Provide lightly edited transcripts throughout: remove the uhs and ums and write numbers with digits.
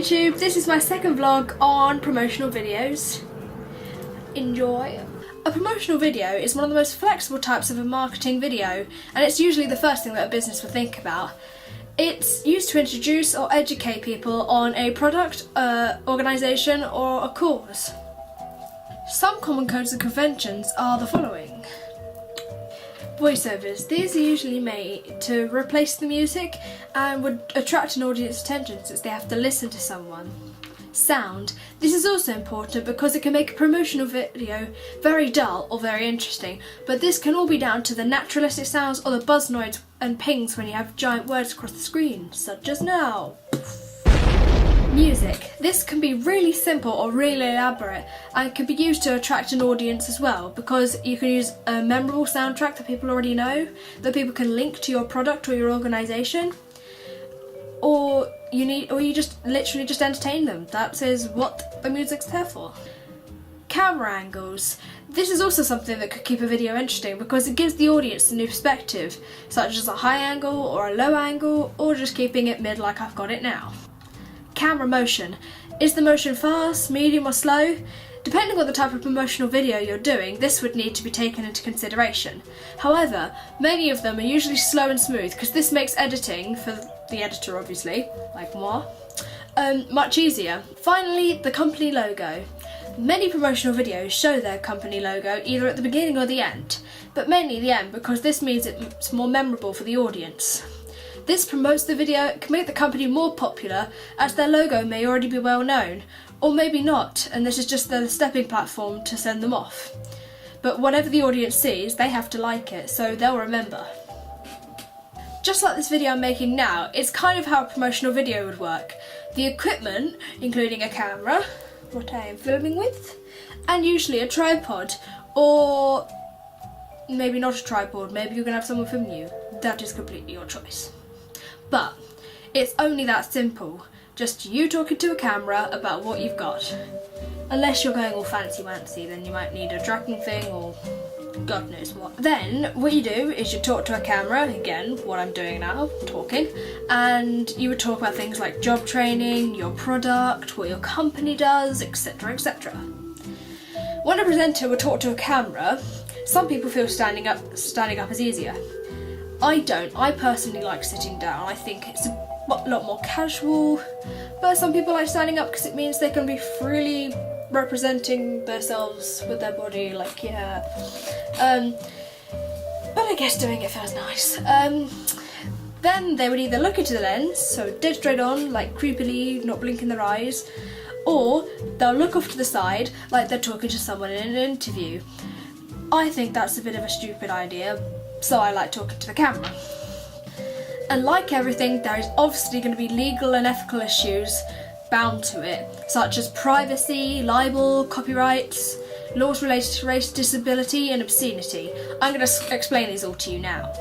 YouTube, this is my second vlog on promotional videos. Enjoy. A promotional video is one of the most flexible types of a marketing video, and it's usually the first thing that a business would think about. It's used to introduce or educate people on a product, organisation or a cause. Some common codes and conventions are the following. Voiceovers. These are usually made to replace the music and would attract an audience's attention since they have to listen to someone. Sound. This is also important because it can make a promotional video very dull or very interesting, but this can all be down to the naturalistic sounds or the buzz noise and pings when you have giant words across the screen, such as now. Music. This can be really simple or really elaborate and can be used to attract an audience as well, because you can use a memorable soundtrack that people already know, that people can link to your product or your organisation, or you just literally just entertain them. That is what the music's there for. Camera angles. This is also something that could keep a video interesting because it gives the audience a new perspective, such as a high angle or a low angle, or just keeping it mid like I've got it now. Camera motion. Is the motion fast, medium or slow? Depending on the type of promotional video you're doing, this would need to be taken into consideration. However, many of them are usually slow and smooth because this makes editing, for the editor obviously, like moi, much easier. Finally, the company logo. Many promotional videos show their company logo either at the beginning or the end, but mainly the end because this means it's more memorable for the audience. This promotes the video, can make the company more popular as their logo may already be well known, or maybe not, and this is just the stepping platform to send them off. But whatever the audience sees, they have to like it, so they'll remember. Just like this video I'm making now, it's kind of how a promotional video would work. The equipment, including a camera, what I am filming with, and usually a tripod, or maybe not a tripod, maybe you're going to have someone film you. That is completely your choice. But it's only that simple, just you talking to a camera about what you've got. Unless you're going all fancy-wancy, then you might need a tracking thing or God knows what. Then what you do is you talk to a camera, again, what I'm doing now, talking, and you would talk about things like job training, your product, what your company does, etc, etc. When a presenter would talk to a camera, some people feel standing up is easier. I don't. I personally like sitting down. I think it's a lot more casual, but some people like standing up because it means they can be freely representing themselves with their body, like, yeah. But I guess doing it feels nice. Then they would either look into the lens, so dead straight on, like creepily, not blinking their eyes, or they'll look off to the side like they're talking to someone in an interview. I think that's a bit of a stupid idea, so I like talking to the camera. And like everything, there is obviously going to be legal and ethical issues bound to it, such as privacy, libel, copyrights, laws related to race, disability and obscenity. I'm going to explain these all to you now.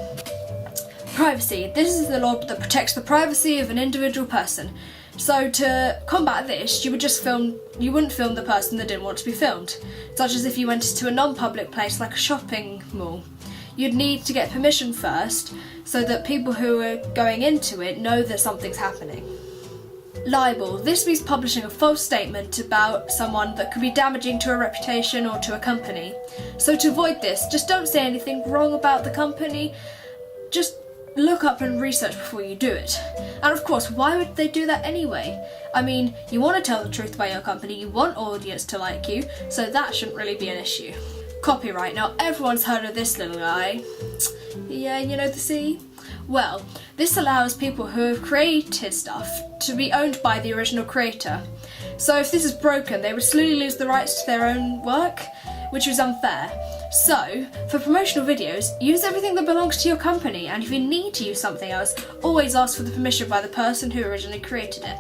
Privacy. This is the law that protects the privacy of an individual person. So to combat this, you wouldn't film the person that didn't want to be filmed, such as if you went to a non-public place like a shopping mall. You'd need to get permission first so that people who are going into it know that something's happening. Libel. This means publishing a false statement about someone that could be damaging to a reputation or to a company. So to avoid this, just don't say anything wrong about the company, just look up and research before you do it. And of course, why would they do that anyway? I mean, you want to tell the truth about your company, you want audience to like you, so that shouldn't really be an issue. Copyright. Now everyone's heard of this little guy. Yeah, you know the C? Well, this allows people who have created stuff to be owned by the original creator. So if this is broken, they would slowly lose the rights to their own work, which is unfair. So, for promotional videos, use everything that belongs to your company, and if you need to use something else, always ask for the permission by the person who originally created it.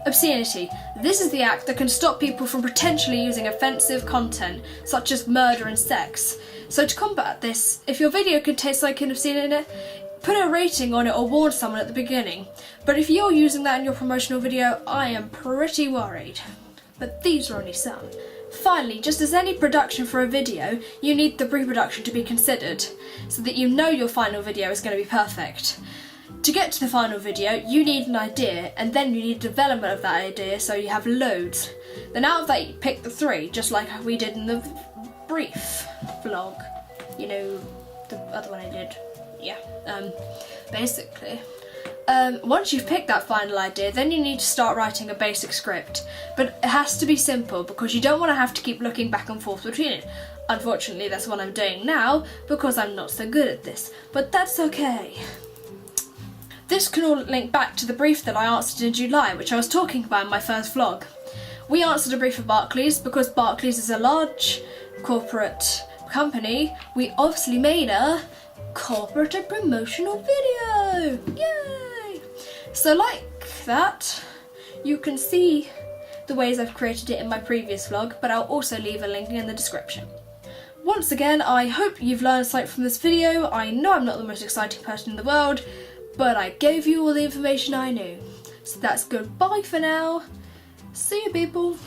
Obscenity. This is the act that can stop people from potentially using offensive content, such as murder and sex. So to combat this, if your video contains something obscene in it, put a rating on it or warn someone at the beginning. But if you're using that in your promotional video, I am pretty worried. But these are only some. Finally, just as any production for a video, you need the pre-production to be considered, so that you know your final video is going to be perfect. To get to the final video, you need an idea, and then you need development of that idea, so you have loads. Then out of that, you pick the 3, just like we did in the brief vlog. You know, the other one I did. Yeah, basically. Once you've picked that final idea, then you need to start writing a basic script. But it has to be simple, because you don't want to have to keep looking back and forth between it. Unfortunately, that's what I'm doing now, because I'm not so good at this. But that's okay. This can all link back to the brief that I answered in July, which I was talking about in my first vlog. We answered a brief for Barclays because Barclays is a large corporate company. We obviously made a corporate and promotional video. Yay! So like that, you can see the ways I've created it in my previous vlog, but I'll also leave a link in the description. Once again, I hope you've learned something from this video. I know I'm not the most exciting person in the world, but I gave you all the information I knew. So that's goodbye for now. See you people.